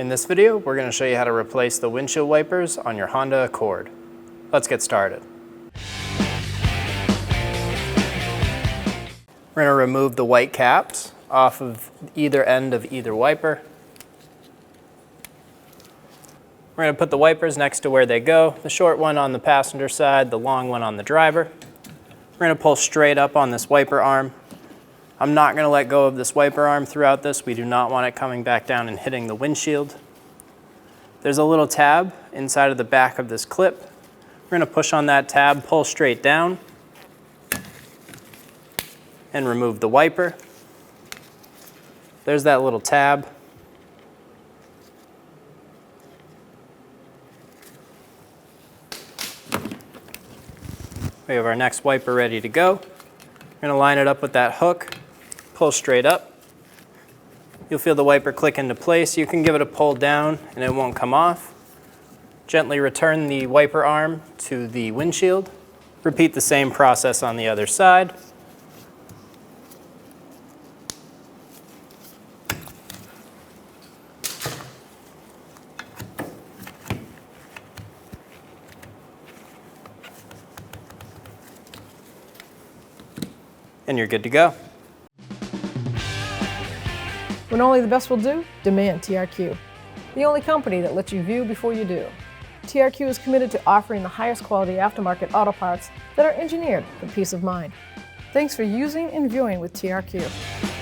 In this video, we're going to show you how to replace the windshield wipers on your Honda Accord. Let's get started. We're going to remove the white caps off of either end of either wiper. We're going to put the wipers next to where they go, the short one on the passenger side, the long one on the driver. We're going to pull straight up on this wiper arm. I'm not going to let go of this wiper arm throughout this. We do not want it coming back down and hitting the windshield. There's a little tab inside of the back of this clip. We're going to push on that tab, pull straight down, and remove the wiper. There's that little tab. We have our next wiper ready to go. We're going to line it up with that hook, pull straight up. You'll feel the wiper click into place. You can give it a pull down and it won't come off. Gently return the wiper arm to the windshield. Repeat the same process on the other side. And you're good to go. When only the best will do, demand TRQ. The only company that lets you view before you do. TRQ is committed to offering the highest quality aftermarket auto parts that are engineered for peace of mind. Thanks for using and viewing with TRQ.